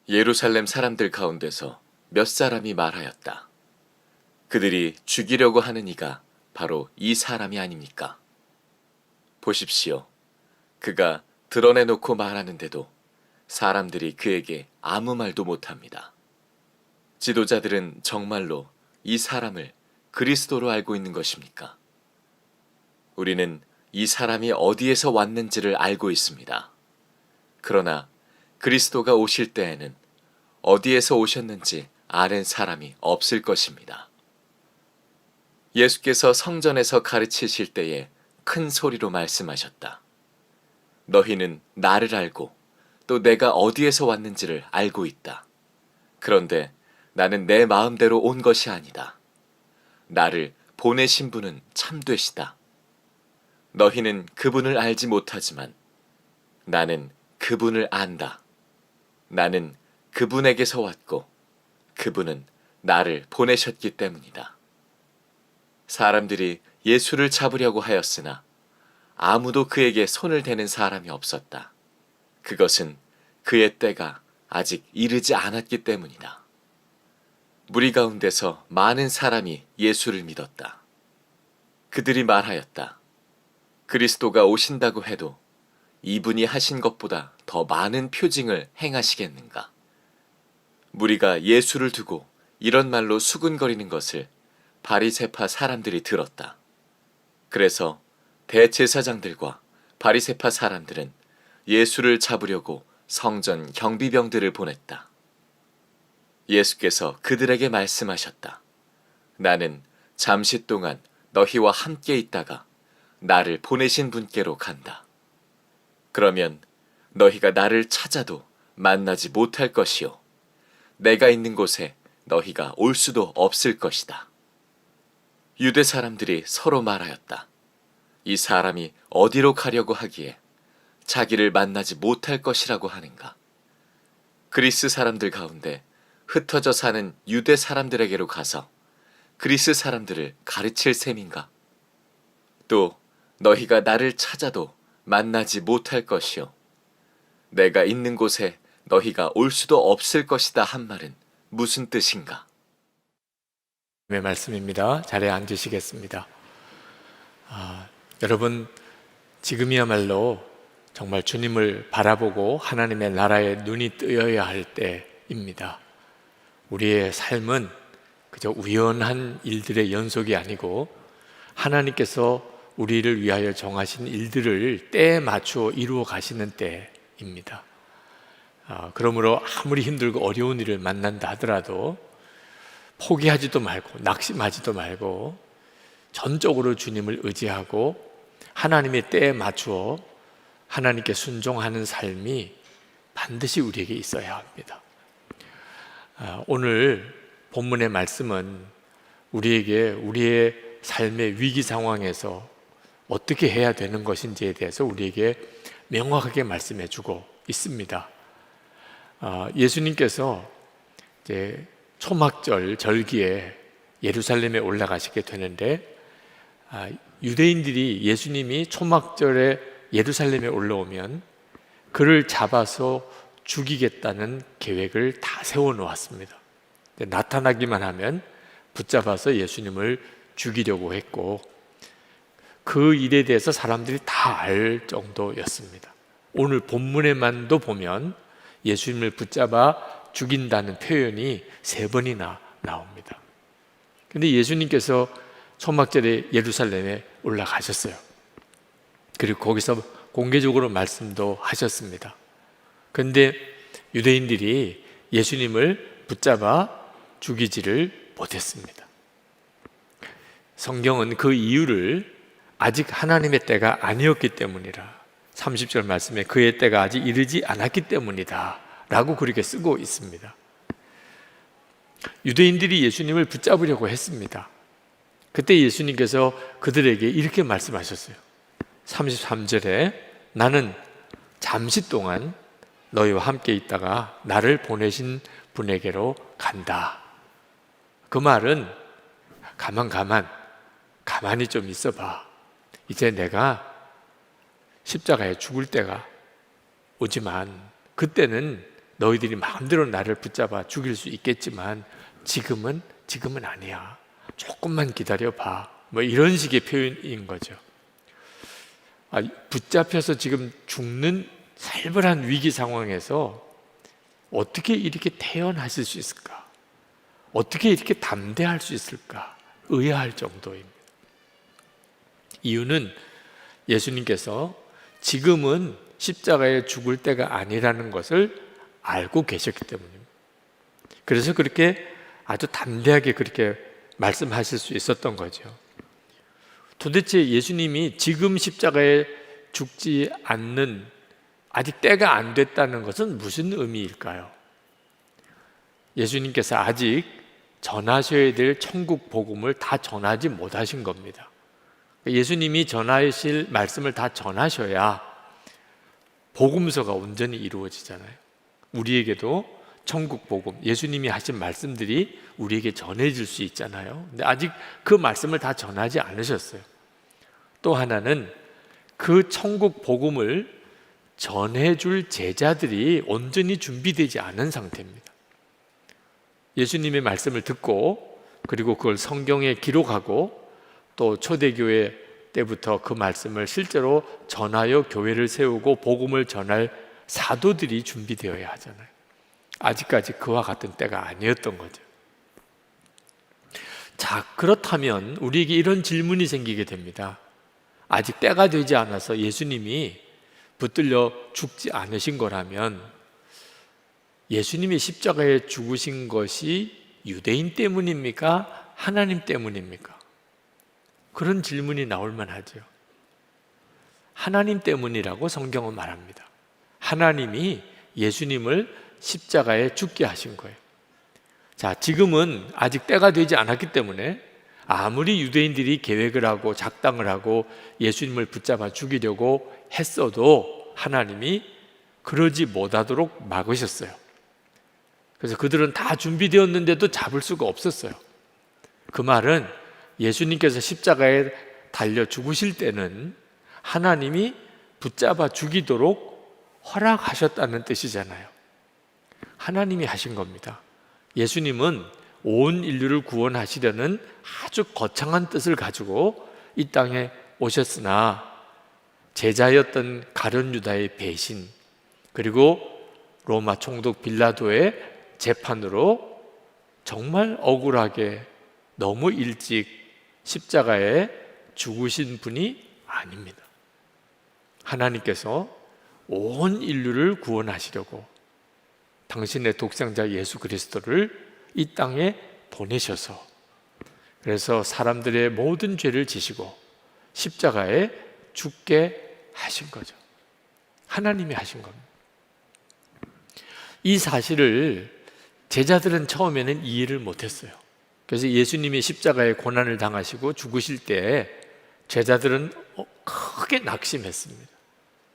예루살렘 사람들 가운데서 몇 사람이 말하였다. 그들이 죽이려고 하는 이가 바로 이 사람이 아닙니까? 보십시오. 그가 드러내놓고 말하는데도 사람들이 그에게 아무 말도 못합니다. 지도자들은 정말로 이 사람을 그리스도로 알고 있는 것입니까? 우리는 이 사람이 어디에서 왔는지를 알고 있습니다. 그러나 그리스도가 오실 때에는 어디에서 오셨는지 아는 사람이 없을 것입니다. 예수께서 성전에서 가르치실 때에 큰 소리로 말씀하셨다. 너희는 나를 알고 또 내가 어디에서 왔는지를 알고 있다. 그런데 나는 내 마음대로 온 것이 아니다. 나를 보내신 분은 참되시다. 너희는 그분을 알지 못하지만 나는 그분을 안다. 나는 그분에게서 왔고 그분은 나를 보내셨기 때문이다. 사람들이 예수를 잡으려고 하였으나 아무도 그에게 손을 대는 사람이 없었다. 그것은 그의 때가 아직 이르지 않았기 때문이다. 무리 가운데서 많은 사람이 예수를 믿었다. 그들이 말하였다. 그리스도가 오신다고 해도 이분이 하신 것보다 더 많은 표징을 행하시겠는가? 무리가 예수를 두고 이런 말로 수군거리는 것을 바리새파 사람들이 들었다. 그래서 대제사장들과 바리새파 사람들은 예수를 잡으려고 성전 경비병들을 보냈다. 예수께서 그들에게 말씀하셨다. 나는 잠시 동안 너희와 함께 있다가 나를 보내신 분께로 간다. 그러면 너희가 나를 찾아도 만나지 못할 것이요. 내가 있는 곳에 너희가 올 수도 없을 것이다. 유대 사람들이 서로 말하였다. 이 사람이 어디로 가려고 하기에 자기를 만나지 못할 것이라고 하는가? 그리스 사람들 가운데 흩어져 사는 유대 사람들에게로 가서 그리스 사람들을 가르칠 셈인가? 또 너희가 나를 찾아도 만나지 못할 것이요. 내가 있는 곳에 너희가 올 수도 없을 것이다 한 말은 무슨 뜻인가? 네, 말씀입니다. 자리에 앉으시겠습니다. 여러분, 지금이야말로 정말 주님을 바라보고 하나님의 나라에 눈이 뜨여야 할 때입니다. 우리의 삶은 그저 우연한 일들의 연속이 아니고 하나님께서 우리를 위하여 정하신 일들을 때에 맞추어 이루어 가시는 때입니다. 그러므로 아무리 힘들고 어려운 일을 만난다 하더라도 포기하지도 말고 낙심하지도 말고 전적으로 주님을 의지하고 하나님의 때에 맞추어 하나님께 순종하는 삶이 반드시 우리에게 있어야 합니다. 오늘 본문의 말씀은 우리에게 우리의 삶의 위기 상황에서 어떻게 해야 되는 것인지에 대해서 우리에게 명확하게 말씀해 주고 있습니다. 예수님께서 이제 초막절 절기에 예루살렘에 올라가시게 되는데 유대인들이 예수님이 초막절에 예루살렘에 올라오면 그를 잡아서 죽이겠다는 계획을 다 세워놓았습니다. 나타나기만 하면 붙잡아서 예수님을 죽이려고 했고 그 일에 대해서 사람들이 다 알 정도였습니다. 오늘 본문에만도 보면 예수님을 붙잡아 죽인다는 표현이 3번이나 나옵니다. 그런데 예수님께서 초막절에 예루살렘에 올라가셨어요. 그리고 거기서 공개적으로 말씀도 하셨습니다. 그런데 유대인들이 예수님을 붙잡아 죽이지를 못했습니다. 성경은 그 이유를 아직 하나님의 때가 아니었기 때문이라 30절 말씀에 그의 때가 아직 이르지 않았기 때문이다 라고 그렇게 쓰고 있습니다. 유대인들이 예수님을 붙잡으려고 했습니다. 그때 예수님께서 그들에게 이렇게 말씀하셨어요. 33절에 나는 잠시 동안 너희와 함께 있다가 나를 보내신 분에게로 간다. 그 말은 가만히 좀 있어봐. 이제 내가 십자가에 죽을 때가 오지만 그때는 너희들이 마음대로 나를 붙잡아 죽일 수 있겠지만 지금은 아니야. 조금만 기다려봐. 뭐 이런 식의 표현인 거죠. 붙잡혀서 지금 죽는 살벌한 위기 상황에서 어떻게 이렇게 태연하실 수 있을까? 어떻게 이렇게 담대할 수 있을까? 의아할 정도입니다. 이유는 예수님께서 지금은 십자가에 죽을 때가 아니라는 것을 알고 계셨기 때문입니다. 그래서 그렇게 아주 담대하게 그렇게 말씀하실 수 있었던 거죠. 도대체 예수님이 지금 십자가에 죽지 않는, 아직 때가 안 됐다는 것은 무슨 의미일까요? 예수님께서 아직 전하셔야 될 천국 복음을 다 전하지 못하신 겁니다. 예수님이 전하실 말씀을 다 전하셔야 복음서가 온전히 이루어지잖아요. 우리에게도 천국 복음, 예수님이 하신 말씀들이 우리에게 전해질 수 있잖아요. 근데 아직 그 말씀을 다 전하지 않으셨어요. 또 하나는 그 천국 복음을 전해줄 제자들이 온전히 준비되지 않은 상태입니다. 예수님의 말씀을 듣고 그리고 그걸 성경에 기록하고 또 초대교회 때부터 그 말씀을 실제로 전하여 교회를 세우고 복음을 전할 사도들이 준비되어야 하잖아요. 아직까지 그와 같은 때가 아니었던 거죠. 자, 그렇다면 우리에게 이런 질문이 생기게 됩니다. 아직 때가 되지 않아서 예수님이 붙들려 죽지 않으신 거라면 예수님이 십자가에 죽으신 것이 유대인 때문입니까? 하나님 때문입니까? 그런 질문이 나올 만하죠. 하나님 때문이라고 성경은 말합니다. 하나님이 예수님을 십자가에 죽게 하신 거예요. 자, 지금은 아직 때가 되지 않았기 때문에 아무리 유대인들이 계획을 하고 작당을 하고 예수님을 붙잡아 죽이려고 했어도 하나님이 그러지 못하도록 막으셨어요. 그래서 그들은 다 준비되었는데도 잡을 수가 없었어요. 그 말은 예수님께서 십자가에 달려 죽으실 때는 하나님이 붙잡아 죽이도록 허락하셨다는 뜻이잖아요. 하나님이 하신 겁니다. 예수님은 온 인류를 구원하시려는 아주 거창한 뜻을 가지고 이 땅에 오셨으나 제자였던 가룟 유다의 배신, 그리고 로마 총독 빌라도의 재판으로 정말 억울하게 너무 일찍 십자가에 죽으신 분이 아닙니다. 하나님께서 온 인류를 구원하시려고 당신의 독생자 예수 그리스도를 이 땅에 보내셔서, 그래서 사람들의 모든 죄를 지시고 십자가에 죽게 하신 거죠. 하나님이 하신 겁니다. 이 사실을 제자들은 처음에는 이해를 못했어요. 그래서 예수님이 십자가에 고난을 당하시고 죽으실 때 제자들은 크게 낙심했습니다.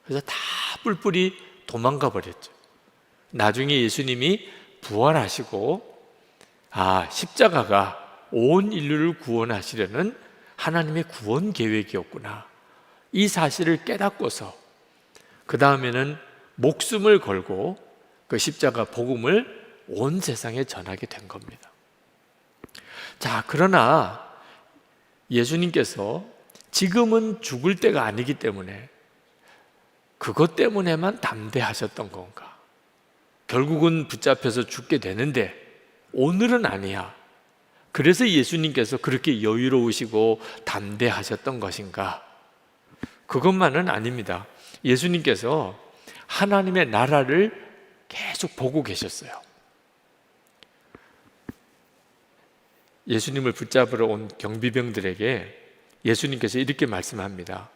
그래서 다 뿔뿔이 도망가 버렸죠. 나중에 예수님이 부활하시고 십자가가 온 인류를 구원하시려는 하나님의 구원 계획이었구나, 이 사실을 깨닫고서 그 다음에는 목숨을 걸고 그 십자가 복음을 온 세상에 전하게 된 겁니다. 자, 그러나 예수님께서 지금은 죽을 때가 아니기 때문에 그것 때문에만 담대하셨던 건가? 결국은 붙잡혀서 죽게 되는데 오늘은 아니야. 그래서 예수님께서 그렇게 여유로우시고 담대하셨던 것인가? 그것만은 아닙니다. 예수님께서 하나님의 나라를 계속 보고 계셨어요. 예수님을 붙잡으러 온 경비병들에게 예수님께서 이렇게 말씀합니다.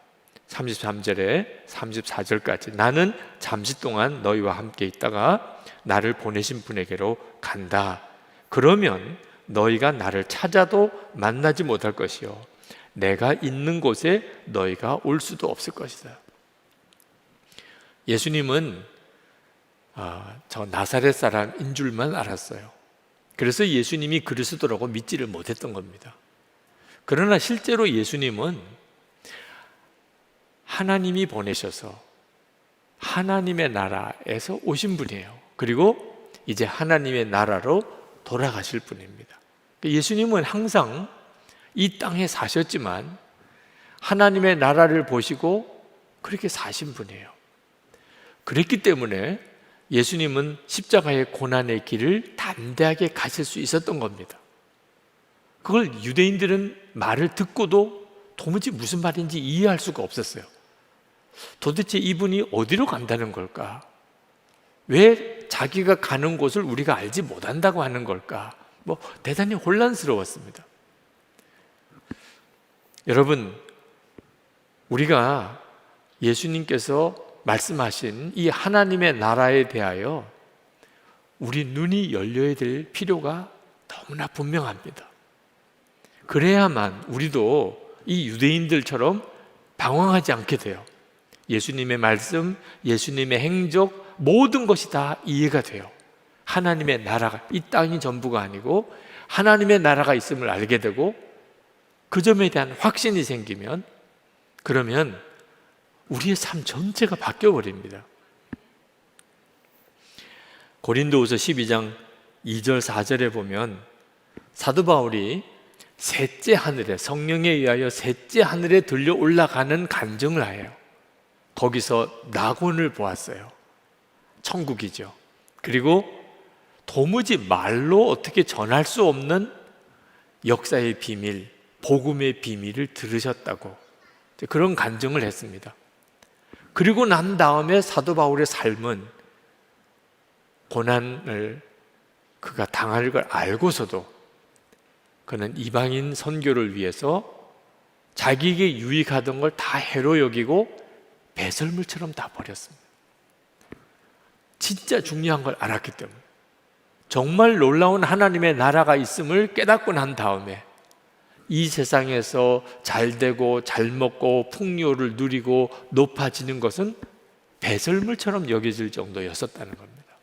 33절에 34절까지 나는 잠시 동안 너희와 함께 있다가 나를 보내신 분에게로 간다. 그러면 너희가 나를 찾아도 만나지 못할 것이요 내가 있는 곳에 너희가 올 수도 없을 것이다. 예수님은 저 나사렛 사람인 줄만 알았어요. 그래서 예수님이 그리스도라고 믿지를 못했던 겁니다. 그러나 실제로 예수님은 하나님이 보내셔서 하나님의 나라에서 오신 분이에요. 그리고 이제 하나님의 나라로 돌아가실 분입니다. 예수님은 항상 이 땅에 사셨지만 하나님의 나라를 보시고 그렇게 사신 분이에요. 그랬기 때문에 예수님은 십자가의 고난의 길을 담대하게 가실 수 있었던 겁니다. 그걸 유대인들은 말을 듣고도 도무지 무슨 말인지 이해할 수가 없었어요. 도대체 이분이 어디로 간다는 걸까? 왜 자기가 가는 곳을 우리가 알지 못한다고 하는 걸까? 대단히 혼란스러웠습니다. 여러분, 우리가 예수님께서 말씀하신 이 하나님의 나라에 대하여 우리 눈이 열려야 될 필요가 너무나 분명합니다. 그래야만 우리도 이 유대인들처럼 방황하지 않게 돼요. 예수님의 말씀, 예수님의 행적, 모든 것이 다 이해가 돼요. 하나님의 나라가, 이 땅이 전부가 아니고 하나님의 나라가 있음을 알게 되고 그 점에 대한 확신이 생기면, 그러면 우리의 삶 전체가 바뀌어 버립니다. 고린도후서 12장 2절 4절에 보면 사도 바울이 셋째 하늘에, 성령에 의하여 셋째 하늘에 들려 올라가는 간증을 해요. 거기서 낙원을 보았어요. 천국이죠. 그리고 도무지 말로 어떻게 전할 수 없는 역사의 비밀, 복음의 비밀을 들으셨다고 그런 간증을 했습니다. 그리고 난 다음에 사도 바울의 삶은 고난을 그가 당할 걸 알고서도 그는 이방인 선교를 위해서 자기에게 유익하던 걸 다 해로 여기고 배설물처럼 다 버렸습니다. 진짜 중요한 걸 알았기 때문에, 정말 놀라운 하나님의 나라가 있음을 깨닫고 난 다음에 이 세상에서 잘 되고 잘 먹고 풍요를 누리고 높아지는 것은 배설물처럼 여겨질 정도였었다는 겁니다.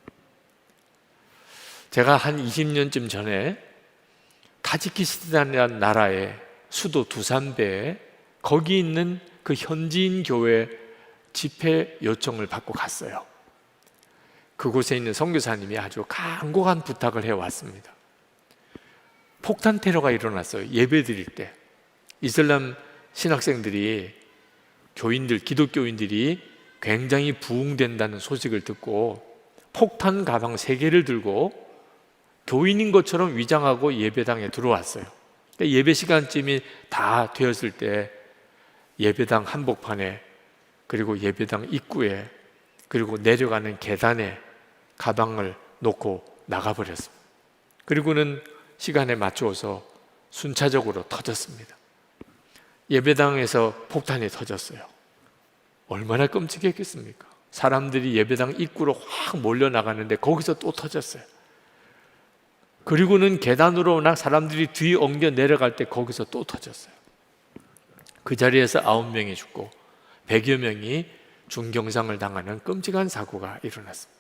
제가 한 20년쯤 전에 타지키스탄이라는 나라의 수도 두산베에 거기 있는 그 현지인 교회 집회 요청을 받고 갔어요. 그곳에 있는 선교사님이 아주 간곡한 부탁을 해왔습니다. 폭탄 테러가 일어났어요. 예배 드릴 때 이슬람 신학생들이, 교인들, 기독교인들이 굉장히 부흥된다는 소식을 듣고 폭탄 가방 3개를 들고 교인인 것처럼 위장하고 예배당에 들어왔어요. 예배 시간쯤이 다 되었을 때 예배당 한복판에, 그리고 예배당 입구에, 그리고 내려가는 계단에 가방을 놓고 나가버렸습니다. 그리고는 시간에 맞추어서 순차적으로 터졌습니다. 예배당에서 폭탄이 터졌어요. 얼마나 끔찍했겠습니까? 사람들이 예배당 입구로 확 몰려나가는데 거기서 또 터졌어요. 그리고는 계단으로 사람들이 뒤 엉겨 내려갈 때 거기서 또 터졌어요. 그 자리에서 9명이 죽고 100여 명이 중경상을 당하는 끔찍한 사고가 일어났습니다.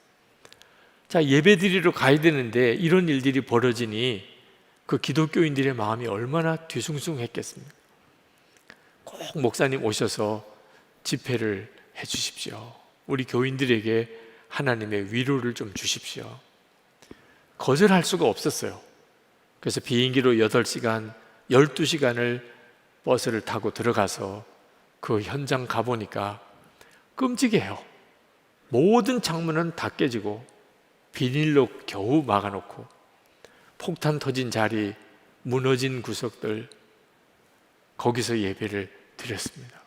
자, 예배드리러 가야 되는데 이런 일들이 벌어지니 그 기독교인들의 마음이 얼마나 뒤숭숭했겠습니까? 꼭 목사님 오셔서 집회를 해 주십시오. 우리 교인들에게 하나님의 위로를 좀 주십시오. 거절할 수가 없었어요. 그래서 비행기로 8시간, 12시간을 버스를 타고 들어가서 그 현장 가보니까 끔찍해요. 모든 창문은 다 깨지고 비닐로 겨우 막아놓고 폭탄 터진 자리, 무너진 구석들, 거기서 예배를 드렸습니다.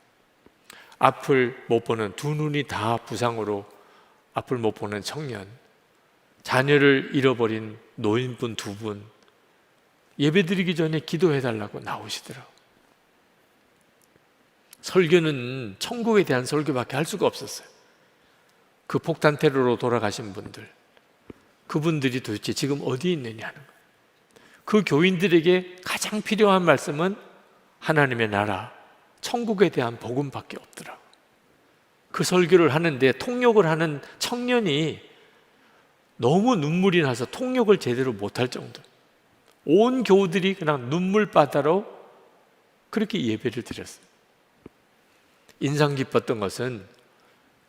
앞을 못 보는, 두 눈이 다 부상으로 앞을 못 보는 청년, 자녀를 잃어버린 노인분 2분, 예배드리기 전에 기도해달라고 나오시더라고요. 설교는 천국에 대한 설교밖에 할 수가 없었어요. 그 폭탄 테러로 돌아가신 분들, 그분들이 도대체 지금 어디 있느냐 하는 거예요. 그 교인들에게 가장 필요한 말씀은 하나님의 나라, 천국에 대한 복음밖에 없더라고요. 그 설교를 하는데 통역을 하는 청년이 너무 눈물이 나서 통역을 제대로 못할 정도, 온 교우들이 그냥 눈물바다로 그렇게 예배를 드렸어요. 인상 깊었던 것은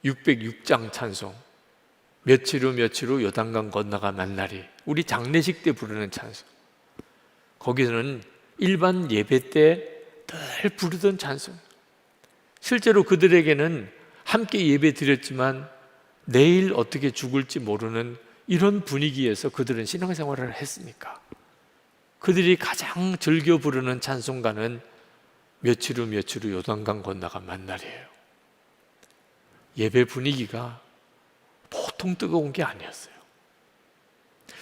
606장 찬송, 며칠 후 요단강 건너가 만나리. 우리 장례식 때 부르는 찬송. 거기서는 일반 예배 때 늘 부르던 찬송. 실제로 그들에게는 함께 예배 드렸지만 내일 어떻게 죽을지 모르는 이런 분위기에서 그들은 신앙생활을 했으니까 그들이 가장 즐겨 부르는 찬송가는 며칠 후 요단강 건너가 만날이에요. 예배 분위기가 보통 뜨거운 게 아니었어요.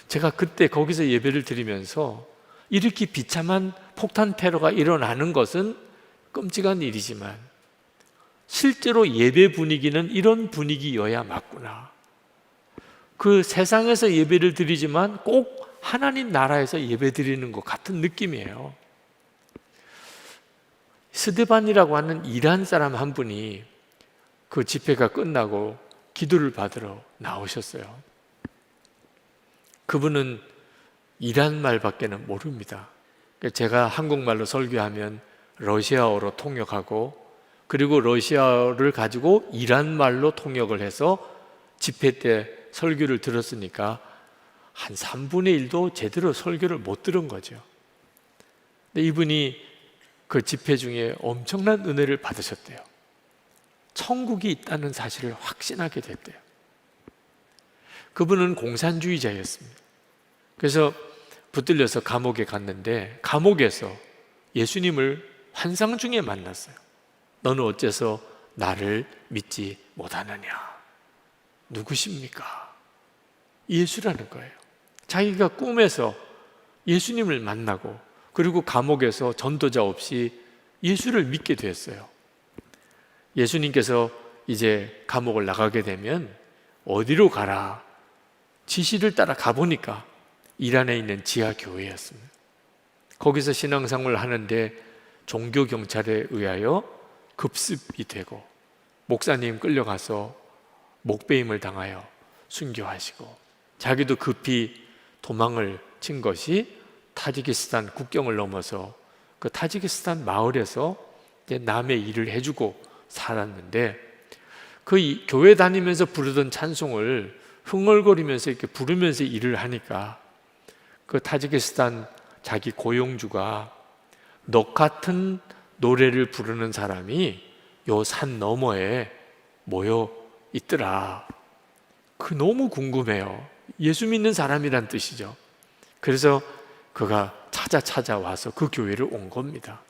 제가 그때 거기서 예배를 드리면서 이렇게 비참한 폭탄 테러가 일어나는 것은 끔찍한 일이지만 실제로 예배 분위기는 이런 분위기여야 맞구나. 그 세상에서 예배를 드리지만 꼭 하나님 나라에서 예배 드리는 것 같은 느낌이에요. 스데반이라고 하는 이란 사람 한 분이 그 집회가 끝나고 기도를 받으러 나오셨어요. 그분은 이란 말밖에는 모릅니다. 제가 한국말로 설교하면 러시아어로 통역하고 그리고 러시아어를 가지고 이란 말로 통역을 해서 집회 때 설교를 들었으니까 한 3분의 1도 제대로 설교를 못 들은 거죠. 근데 이분이 그 집회 중에 엄청난 은혜를 받으셨대요. 천국이 있다는 사실을 확신하게 됐대요. 그분은 공산주의자였습니다. 그래서 붙들려서 감옥에 갔는데 감옥에서 예수님을 환상 중에 만났어요. 너는 어째서 나를 믿지 못하느냐? 누구십니까? 예수라는 거예요. 자기가 꿈에서 예수님을 만나고 그리고 감옥에서 전도자 없이 예수를 믿게 됐어요. 예수님께서 이제 감옥을 나가게 되면 어디로 가라 지시를 따라 가보니까 이란에 있는 지하 교회였습니다. 거기서 신앙생활을 하는데 종교 경찰에 의하여 급습이 되고 목사님 끌려가서 목배임을 당하여 순교하시고 자기도 급히 도망을 친 것이 타지키스탄 국경을 넘어서 그 타지키스탄 마을에서 남의 일을 해주고 살았는데 그 교회 다니면서 부르던 찬송을 흥얼거리면서 이렇게 부르면서 일을 하니까 그 타지키스탄 자기 고용주가 너 같은 노래를 부르는 사람이 요 산 너머에 모여 있더라. 그 너무 궁금해요. 예수 믿는 사람이란 뜻이죠. 그래서 그가 찾아와서 그 교회를 온 겁니다.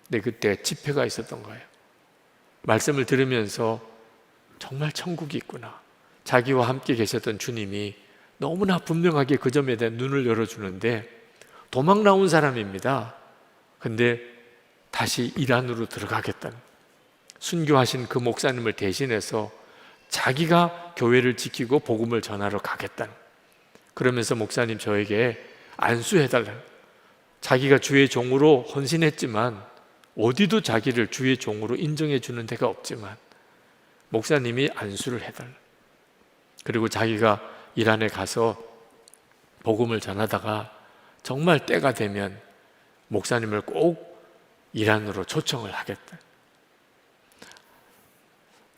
근데 그때 집회가 있었던 거예요. 말씀을 들으면서 정말 천국이 있구나. 자기와 함께 계셨던 주님이 너무나 분명하게 그 점에 대한 눈을 열어주는데 도망 나온 사람입니다. 근데 다시 이란으로 들어가겠다는, 순교하신 그 목사님을 대신해서 자기가 교회를 지키고 복음을 전하러 가겠다는, 그러면서 목사님 저에게 안수해달라는, 자기가 주의 종으로 헌신했지만 어디도 자기를 주의 종으로 인정해 주는 데가 없지만 목사님이 안수를 해달라. 그리고 자기가 이란에 가서 복음을 전하다가 정말 때가 되면 목사님을 꼭 이란으로 초청을 하겠다.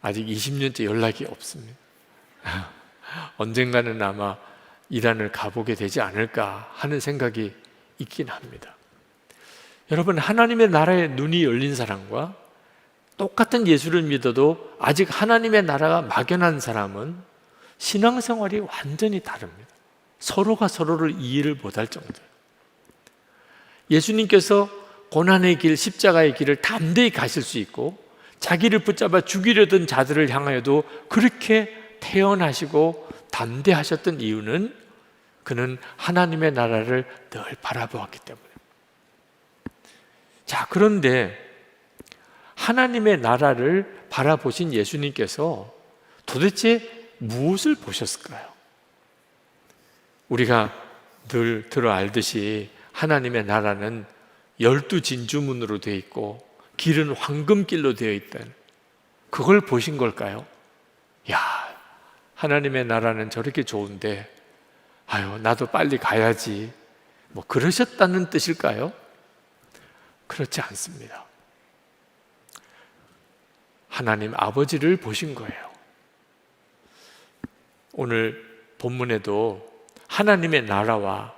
아직 20년째 연락이 없습니다. 언젠가는 아마 이란을 가보게 되지 않을까 하는 생각이 있긴 합니다. 여러분, 하나님의 나라에 눈이 열린 사람과 똑같은 예수를 믿어도 아직 하나님의 나라가 막연한 사람은 신앙생활이 완전히 다릅니다. 서로가 서로를 이해를 못할 정도예요. 예수님께서 고난의 길, 십자가의 길을 담대히 가실 수 있고 자기를 붙잡아 죽이려던 자들을 향하여도 그렇게 태연하시고 담대하셨던 이유는 그는 하나님의 나라를 늘 바라보았기 때문에. 자, 그런데 하나님의 나라를 바라보신 예수님께서 도대체 무엇을 보셨을까요? 우리가 늘 들어 알듯이 하나님의 나라는 12진주문으로 되어 있고 길은 황금길로 되어 있다는, 그걸 보신 걸까요? 야, 하나님의 나라는 저렇게 좋은데 아유, 나도 빨리 가야지, 뭐 그러셨다는 뜻일까요? 그렇지 않습니다. 하나님 아버지를 보신 거예요. 오늘 본문에도 하나님의 나라와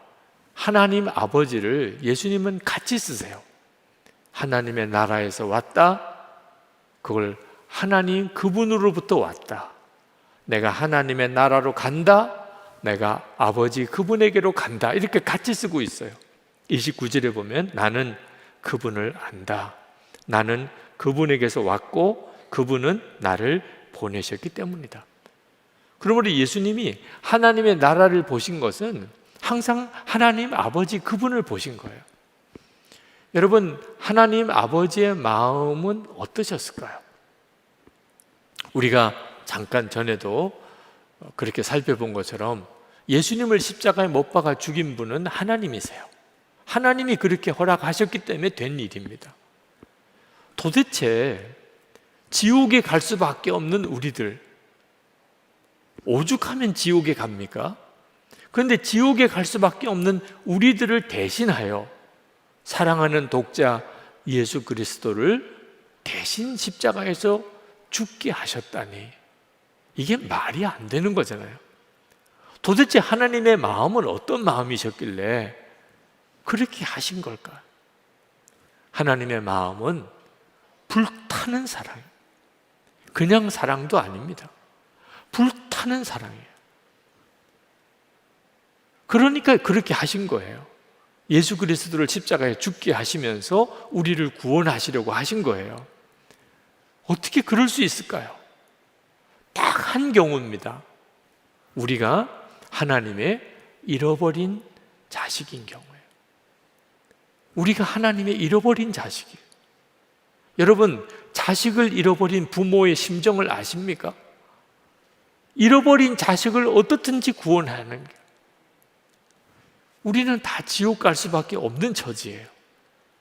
하나님 아버지를 예수님은 같이 쓰세요. 하나님의 나라에서 왔다, 그걸 하나님 그분으로부터 왔다. 내가 하나님의 나라로 간다, 내가 아버지 그분에게로 간다. 이렇게 같이 쓰고 있어요. 29절에 보면 나는 그분을 안다. 나는 그분에게서 왔고 그분은 나를 보내셨기 때문이다. 그러므로 예수님이 하나님의 나라를 보신 것은 항상 하나님 아버지 그분을 보신 거예요. 여러분, 하나님 아버지의 마음은 어떠셨을까요? 우리가 잠깐 전에도 그렇게 살펴본 것처럼 예수님을 십자가에 못 박아 죽인 분은 하나님이세요. 하나님이 그렇게 허락하셨기 때문에 된 일입니다. 도대체 지옥에 갈 수밖에 없는 우리들, 오죽하면 지옥에 갑니까? 그런데 지옥에 갈 수밖에 없는 우리들을 대신하여 사랑하는 독자 예수 그리스도를 대신 십자가에서 죽게 하셨다니, 이게 말이 안 되는 거잖아요. 도대체 하나님의 마음은 어떤 마음이셨길래 그렇게 하신 걸까? 하나님의 마음은 불타는 사랑, 그냥 사랑도 아닙니다. 불타는 사랑이에요. 그러니까 그렇게 하신 거예요. 예수 그리스도를 십자가에 죽게 하시면서 우리를 구원하시려고 하신 거예요. 어떻게 그럴 수 있을까요? 딱 한 경우입니다. 우리가 하나님의 잃어버린 자식인 경우예요. 우리가 하나님의 잃어버린 자식이에요. 여러분, 자식을 잃어버린 부모의 심정을 아십니까? 잃어버린 자식을 어떻든지 구원하는 거예요. 우리는 다 지옥 갈 수밖에 없는 처지예요.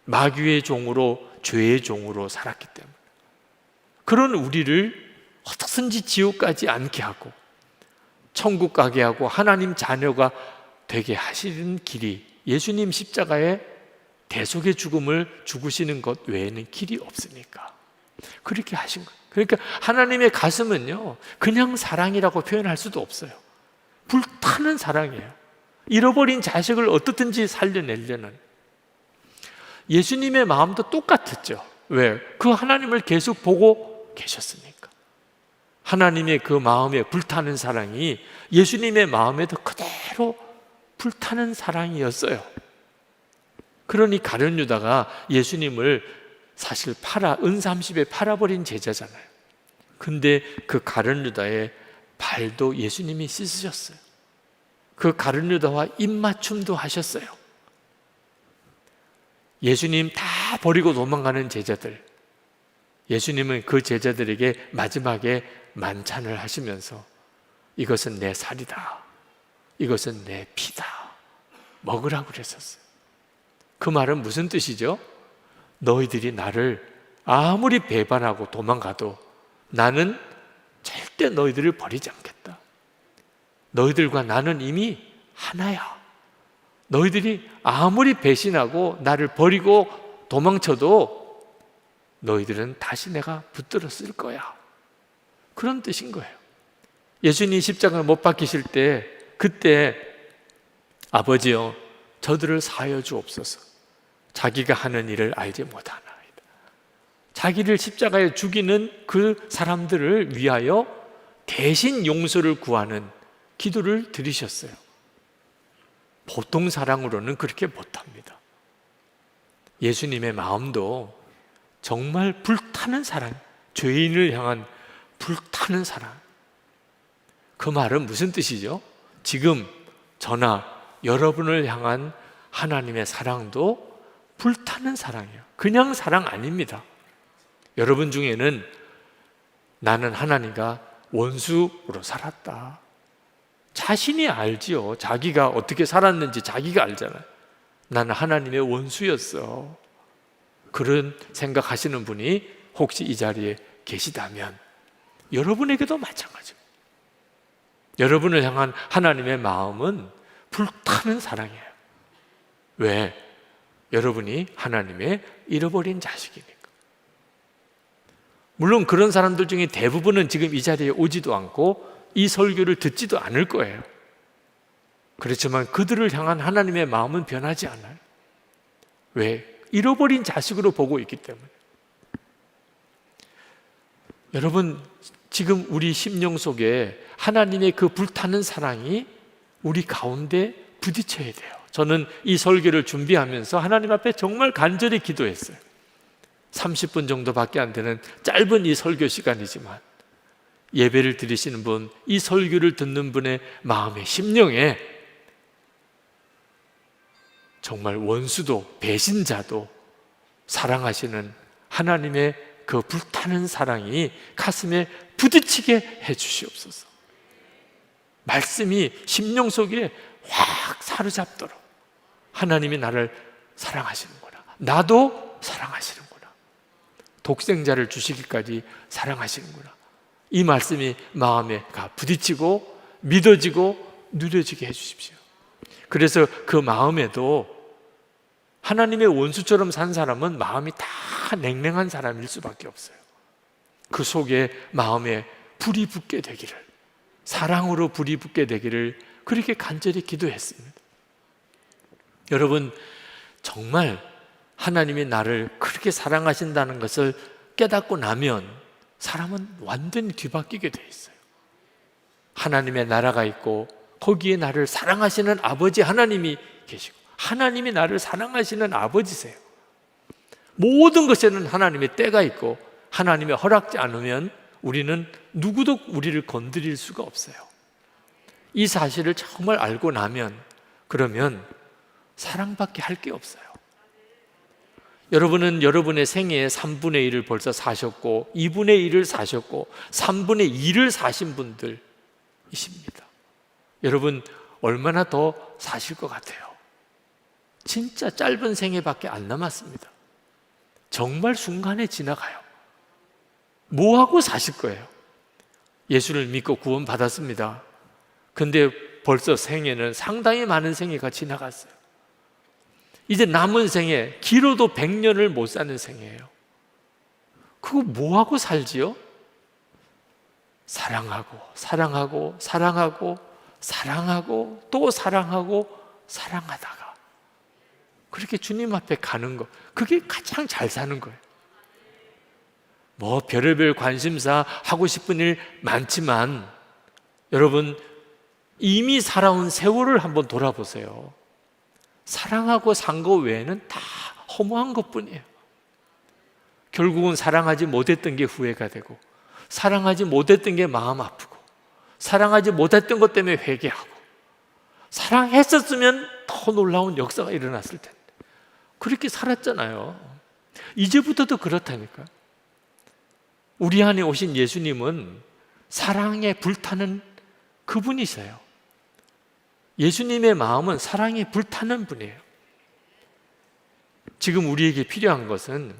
마귀의 종으로, 죄의 종으로 살았기 때문에. 그런 우리를 어떻든지 지옥 가지 않게 하고 천국 가게 하고 하나님 자녀가 되게 하시는 길이 예수님 십자가에 대속의 죽음을 죽으시는 것 외에는 길이 없으니까 그렇게 하신 거예요. 그러니까 하나님의 가슴은요, 그냥 사랑이라고 표현할 수도 없어요. 불타는 사랑이에요. 잃어버린 자식을 어떻든지 살려내려는. 예수님의 마음도 똑같았죠. 왜? 그 하나님을 계속 보고 계셨으니까. 하나님의 그 마음에 불타는 사랑이 예수님의 마음에도 그대로 불타는 사랑이었어요. 그러니 가룟 유다가 예수님을 사실 은30에 팔아버린 제자잖아요. 근데 그 가룟 유다의 발도 예수님이 씻으셨어요. 그 가룟 유다와 입맞춤도 하셨어요. 예수님 다 버리고 도망가는 제자들, 예수님은 그 제자들에게 마지막에 만찬을 하시면서 이것은 내 살이다, 이것은 내 피다, 먹으라고 그랬었어요. 그 말은 무슨 뜻이죠? 너희들이 나를 아무리 배반하고 도망가도 나는 절대 너희들을 버리지 않겠다. 너희들과 나는 이미 하나야. 너희들이 아무리 배신하고 나를 버리고 도망쳐도 너희들은 다시 내가 붙들어 쓸 거야. 그런 뜻인 거예요. 예수님 십자가를 못 박히실 때, 그때 아버지여 저들을 사하여 주옵소서. 자기가 하는 일을 알지 못하나이다. 자기를 십자가에 죽이는 그 사람들을 위하여 대신 용서를 구하는 기도를 드리셨어요. 보통 사랑으로는 그렇게 못합니다. 예수님의 마음도 정말 불타는 사랑, 죄인을 향한 불타는 사랑. 그 말은 무슨 뜻이죠? 지금 저나 여러분을 향한 하나님의 사랑도 불타는 사랑이에요. 그냥 사랑 아닙니다. 여러분 중에는 나는 하나님과 원수로 살았다, 자신이 알지요. 자기가 어떻게 살았는지 자기가 알잖아요. 나는 하나님의 원수였어. 그런 생각하시는 분이 혹시 이 자리에 계시다면 여러분에게도 마찬가지입니다. 여러분을 향한 하나님의 마음은 불타는 사랑이에요. 왜? 여러분이 하나님의 잃어버린 자식이니까. 물론 그런 사람들 중에 대부분은 지금 이 자리에 오지도 않고 이 설교를 듣지도 않을 거예요. 그렇지만 그들을 향한 하나님의 마음은 변하지 않아요. 왜? 잃어버린 자식으로 보고 있기 때문에. 여러분, 지금 우리 심령 속에 하나님의 그 불타는 사랑이 우리 가운데 부딪혀야 돼요. 저는 이 설교를 준비하면서 하나님 앞에 정말 간절히 기도했어요. 30분 정도밖에 안 되는 짧은 이 설교 시간이지만 예배를 드리시는 분, 이 설교를 듣는 분의 마음의 심령에 정말 원수도 배신자도 사랑하시는 하나님의 그 불타는 사랑이 가슴에 부딪히게 해 주시옵소서. 말씀이 심령 속에 확 사로잡도록 하나님이 나를 사랑하시는구나, 나도 사랑하시는구나, 독생자를 주시기까지 사랑하시는구나, 이 말씀이 마음에 부딪히고 믿어지고 누려지게 해 주십시오. 그래서 그 마음에도 하나님의 원수처럼 산 사람은 마음이 다 냉랭한 사람일 수밖에 없어요. 그 속에 마음에 불이 붙게 되기를, 사랑으로 불이 붙게 되기를 그렇게 간절히 기도했습니다. 여러분, 정말 하나님이 나를 그렇게 사랑하신다는 것을 깨닫고 나면 사람은 완전히 뒤바뀌게 돼 있어요. 하나님의 나라가 있고 거기에 나를 사랑하시는 아버지 하나님이 계시고 하나님이 나를 사랑하시는 아버지세요. 모든 것에는 하나님의 때가 있고 하나님의 허락지 않으면 우리는 누구도 우리를 건드릴 수가 없어요. 이 사실을 정말 알고 나면 그러면 사랑밖에 할 게 없어요. 여러분은 여러분의 생애의 3분의 1을 벌써 사셨고 2분의 1을 사셨고 3분의 2를 사신 분들이십니다. 여러분 얼마나 더 사실 것 같아요? 진짜 짧은 생애밖에 안 남았습니다. 정말 순간에 지나가요. 뭐하고 사실 거예요? 예수를 믿고 구원 받았습니다. 근데 벌써 생애는 상당히 많은 생애가 지나갔어요. 이제 남은 생애, 길어도 100년을 못 사는 생애예요. 그거 뭐하고 살지요? 사랑하고 사랑하고 사랑하고 사랑하고 또 사랑하고 사랑하다가 그렇게 주님 앞에 가는 거, 그게 가장 잘 사는 거예요. 뭐 별의별 관심사 하고 싶은 일 많지만 여러분 이미 살아온 세월을 한번 돌아보세요. 사랑하고 산 거 외에는 다 허무한 것뿐이에요. 결국은 사랑하지 못했던 게 후회가 되고 사랑하지 못했던 게 마음 아프고 사랑하지 못했던 것 때문에 회개하고 사랑했었으면 더 놀라운 역사가 일어났을 텐데 그렇게 살았잖아요. 이제부터도 그렇다니까. 우리 안에 오신 예수님은 사랑에 불타는 그분이세요. 예수님의 마음은 사랑에 불타는 분이에요. 지금 우리에게 필요한 것은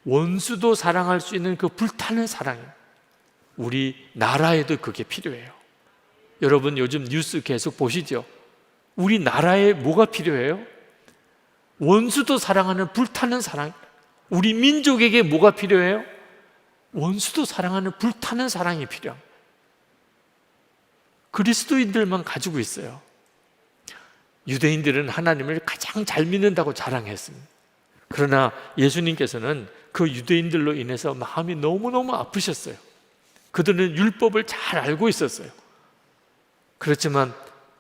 원수도 사랑할 수 있는 그 불타는 사랑이에요. 우리 나라에도 그게 필요해요. 여러분 요즘 뉴스 계속 보시죠? 우리 나라에 뭐가 필요해요? 원수도 사랑하는 불타는 사랑. 우리 민족에게 뭐가 필요해요? 원수도 사랑하는 불타는 사랑이 필요합니다. 그리스도인들만 가지고 있어요. 유대인들은 하나님을 가장 잘 믿는다고 자랑했습니다. 그러나 예수님께서는 그 유대인들로 인해서 마음이 너무너무 아프셨어요. 그들은 율법을 잘 알고 있었어요. 그렇지만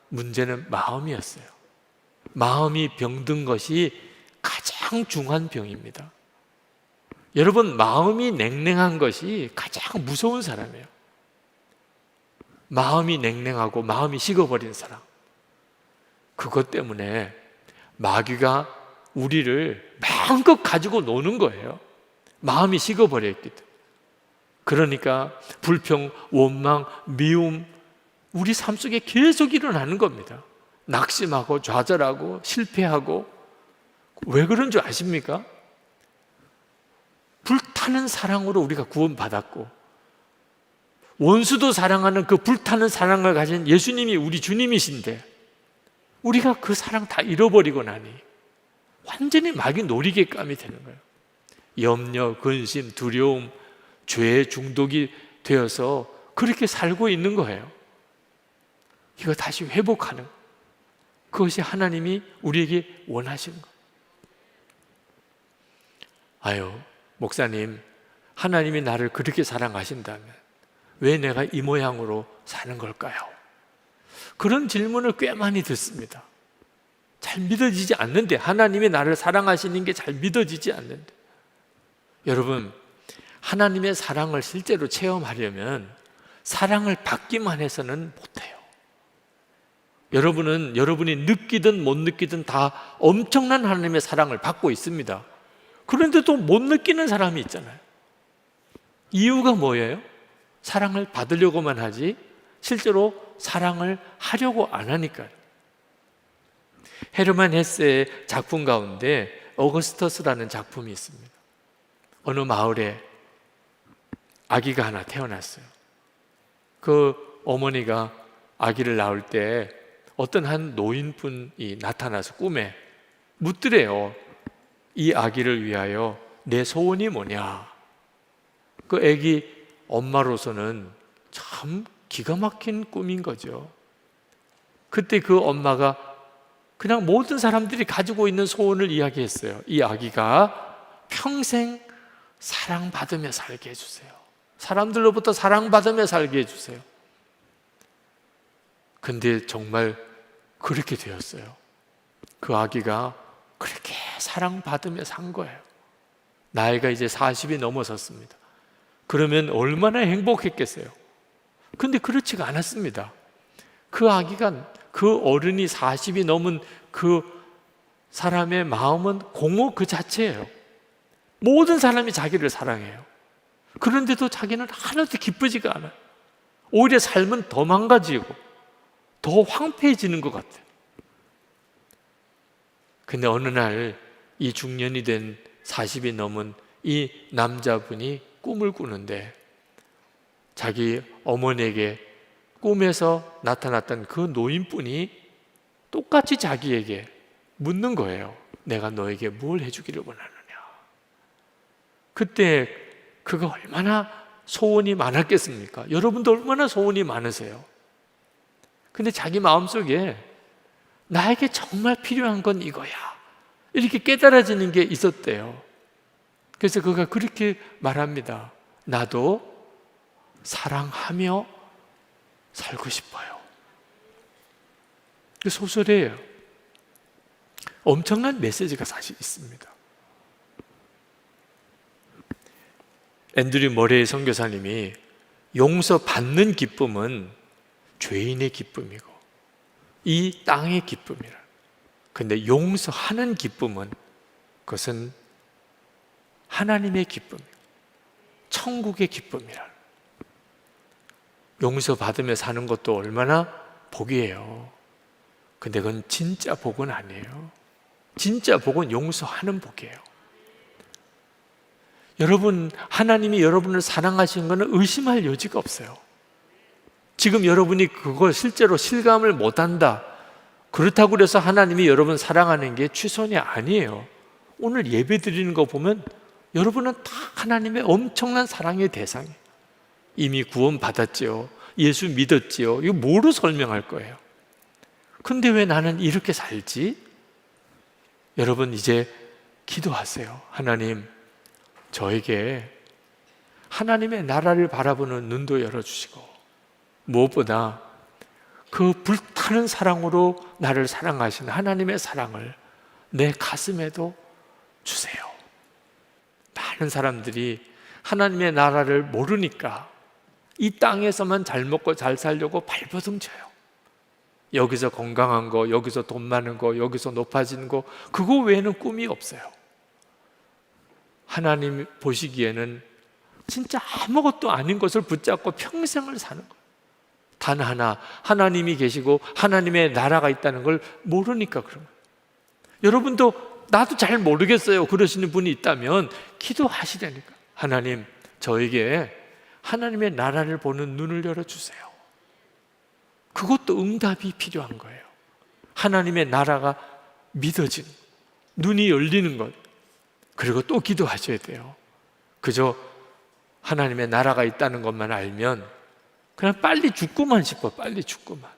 문제는 마음이었어요. 마음이 병든 것이 가장 중한 병입니다. 여러분, 마음이 냉랭한 것이 가장 무서운 사람이에요. 마음이 냉랭하고 마음이 식어버린 사람. 그것 때문에 마귀가 우리를 마음껏 가지고 노는 거예요. 마음이 식어버렸기 때문에. 그러니까 불평, 원망, 미움 우리 삶 속에 계속 일어나는 겁니다. 낙심하고 좌절하고 실패하고. 왜 그런 줄 아십니까? 불타는 사랑으로 우리가 구원받았고 원수도 사랑하는 그 불타는 사랑을 가진 예수님이 우리 주님이신데 우리가 그 사랑 다 잃어버리고 나니 완전히 마귀 놀이개감이 되는 거예요. 염려, 근심, 두려움, 죄에 중독이 되어서 그렇게 살고 있는 거예요. 이거 다시 회복하는 것. 그것이 하나님이 우리에게 원하시는 것. 아유, 목사님, 하나님이 나를 그렇게 사랑하신다면 왜 내가 이 모양으로 사는 걸까요? 그런 질문을 꽤 많이 듣습니다. 잘 믿어지지 않는데, 하나님이 나를 사랑하시는 게 잘 믿어지지 않는데. 여러분, 하나님의 사랑을 실제로 체험하려면 사랑을 받기만 해서는 못해요. 여러분은 여러분이 느끼든 못 느끼든 다 엄청난 하나님의 사랑을 받고 있습니다. 그런데도 못 느끼는 사람이 있잖아요. 이유가 뭐예요? 사랑을 받으려고만 하지 실제로 사랑을 하려고 안 하니까요. 헤르만 헤세의 작품 가운데 어거스터스라는 작품이 있습니다. 어느 마을에 아기가 하나 태어났어요. 그 어머니가 아기를 낳을 때 어떤 한 노인분이 나타나서 꿈에 묻더래요. 이 아기를 위하여 내 소원이 뭐냐? 그 아기 엄마로서는 참 기가 막힌 꿈인 거죠. 그때 그 엄마가 그냥 모든 사람들이 가지고 있는 소원을 이야기했어요. 이 아기가 평생 사랑받으며 살게 해주세요. 사람들로부터 사랑받으며 살게 해주세요. 근데 정말 그렇게 되었어요. 그 아기가 그렇게 사랑받으며 산 거예요. 나이가 이제 40이 넘어섰습니다. 그러면 얼마나 행복했겠어요. 근데 그렇지가 않았습니다. 그 아기가, 그 어른이 40이 넘은 그 사람의 마음은 공허 그 자체예요. 모든 사람이 자기를 사랑해요. 그런데도 자기는 하나도 기쁘지가 않아요. 오히려 삶은 더 망가지고 더 황폐해지는 것 같아요. 근데 어느 날 이 중년이 된 40이 넘은 이 남자분이 꿈을 꾸는데 자기 어머니에게 꿈에서 나타났던 그 노인분이 똑같이 자기에게 묻는 거예요. 내가 너에게 뭘 해주기를 원하느냐? 그때 그가 얼마나 소원이 많았겠습니까? 여러분도 얼마나 소원이 많으세요? 근데 자기 마음속에 나에게 정말 필요한 건 이거야, 이렇게 깨달아지는 게 있었대요. 그래서 그가 그렇게 말합니다. 나도 사랑하며 살고 싶어요. 그 소설이에요. 엄청난 메시지가 사실 있습니다. 앤드류 머레이 선교사님이 용서받는 기쁨은 죄인의 기쁨이고 이 땅의 기쁨이라. 근데 용서하는 기쁨은 그것은 하나님의 기쁨이고 천국의 기쁨이라. 용서받으며 사는 것도 얼마나 복이에요. 근데 그건 진짜 복은 아니에요. 진짜 복은 용서하는 복이에요. 여러분, 하나님이 여러분을 사랑하시는 것은 의심할 여지가 없어요. 지금 여러분이 그걸 실제로 실감을 못한다, 그렇다고 해서 하나님이 여러분 사랑하는 게 취소는 아니에요. 오늘 예배 드리는 거 보면 여러분은 다 하나님의 엄청난 사랑의 대상이에요. 이미 구원 받았지요. 예수 믿었지요. 이거 뭐로 설명할 거예요? 근데 왜 나는 이렇게 살지? 여러분, 이제 기도하세요. 하나님, 저에게 하나님의 나라를 바라보는 눈도 열어주시고 무엇보다 그 불타는 사랑으로 나를 사랑하신 하나님의 사랑을 내 가슴에도 주세요. 많은 사람들이 하나님의 나라를 모르니까 이 땅에서만 잘 먹고 잘 살려고 발버둥 쳐요. 여기서 건강한 거, 여기서 돈 많은 거, 여기서 높아지는 거, 그거 외에는 꿈이 없어요. 하나님 보시기에는 진짜 아무것도 아닌 것을 붙잡고 평생을 사는 거예요. 단 하나, 하나님이 계시고 하나님의 나라가 있다는 걸 모르니까 그런 거예요. 여러분도 나도 잘 모르겠어요 그러시는 분이 있다면 기도하시라니까. 하나님, 저에게 하나님의 나라를 보는 눈을 열어주세요. 그것도 응답이 필요한 거예요. 하나님의 나라가 믿어지는, 눈이 열리는 것. 그리고 또 기도하셔야 돼요. 그저 하나님의 나라가 있다는 것만 알면 그냥 빨리 죽고만 싶어. 빨리 죽고만.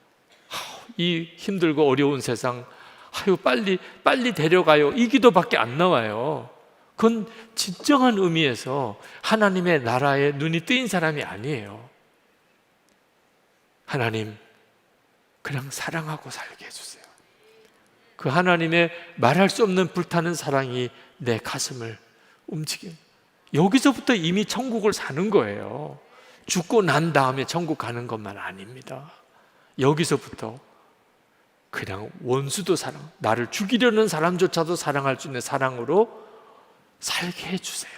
이 힘들고 어려운 세상, 아유 빨리 데려가요, 이 기도밖에 안 나와요. 그건 진정한 의미에서 하나님의 나라에 눈이 뜨인 사람이 아니에요. 하나님, 그냥 사랑하고 살게 해주세요. 그 하나님의 말할 수 없는 불타는 사랑이 내 가슴을 움직임. 여기서부터 이미 천국을 사는 거예요. 죽고 난 다음에 천국 가는 것만 아닙니다. 여기서부터 그냥 원수도 사랑, 나를 죽이려는 사람조차도 사랑할 수 있는 사랑으로 살게 해주세요.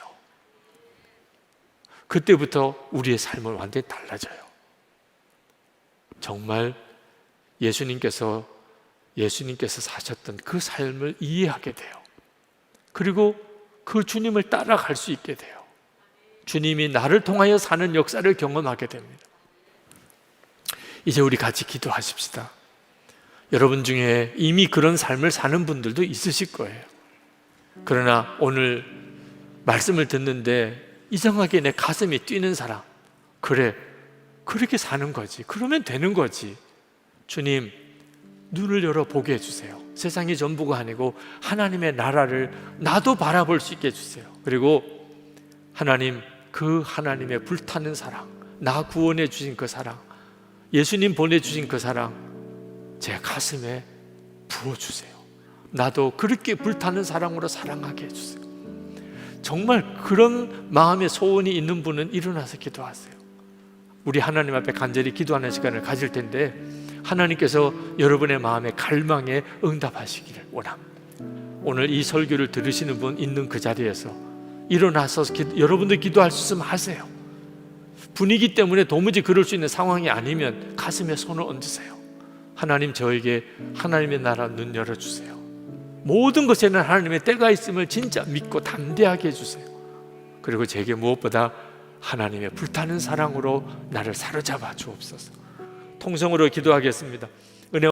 그때부터 우리의 삶은 완전히 달라져요. 정말 예수님께서 사셨던 그 삶을 이해하게 돼요. 그리고 그 주님을 따라갈 수 있게 돼요. 주님이 나를 통하여 사는 역사를 경험하게 됩니다. 이제 우리 같이 기도하십시다. 여러분 중에 이미 그런 삶을 사는 분들도 있으실 거예요. 그러나 오늘 말씀을 듣는데 이상하게 내 가슴이 뛰는 사람, 그래, 그렇게 사는 거지, 그러면 되는 거지. 주님, 눈을 열어 보게 해주세요. 세상이 전부가 아니고 하나님의 나라를 나도 바라볼 수 있게 해주세요. 그리고 하나님, 그 하나님의 불타는 사랑, 나 구원해 주신 그 사랑, 예수님 보내주신 그 사랑 제 가슴에 부어주세요. 나도 그렇게 불타는 사랑으로 사랑하게 해주세요. 정말 그런 마음의 소원이 있는 분은 일어나서 기도하세요. 우리 하나님 앞에 간절히 기도하는 시간을 가질 텐데 하나님께서 여러분의 마음의 갈망에 응답하시기를 원합니다. 오늘 이 설교를 들으시는 분 있는 그 자리에서 일어나서 여러분들 기도할 수 있으면 하세요. 분위기 때문에 도무지 그럴 수 있는 상황이 아니면 가슴에 손을 얹으세요. 하나님, 저에게 하나님의 나라 눈 열어주세요. 모든 것에는 하나님의 때가 있음을 진짜 믿고 담대하게 해주세요. 그리고 제게 무엇보다 하나님의 불타는 사랑으로 나를 사로잡아 주옵소서. 통성으로 기도하겠습니다.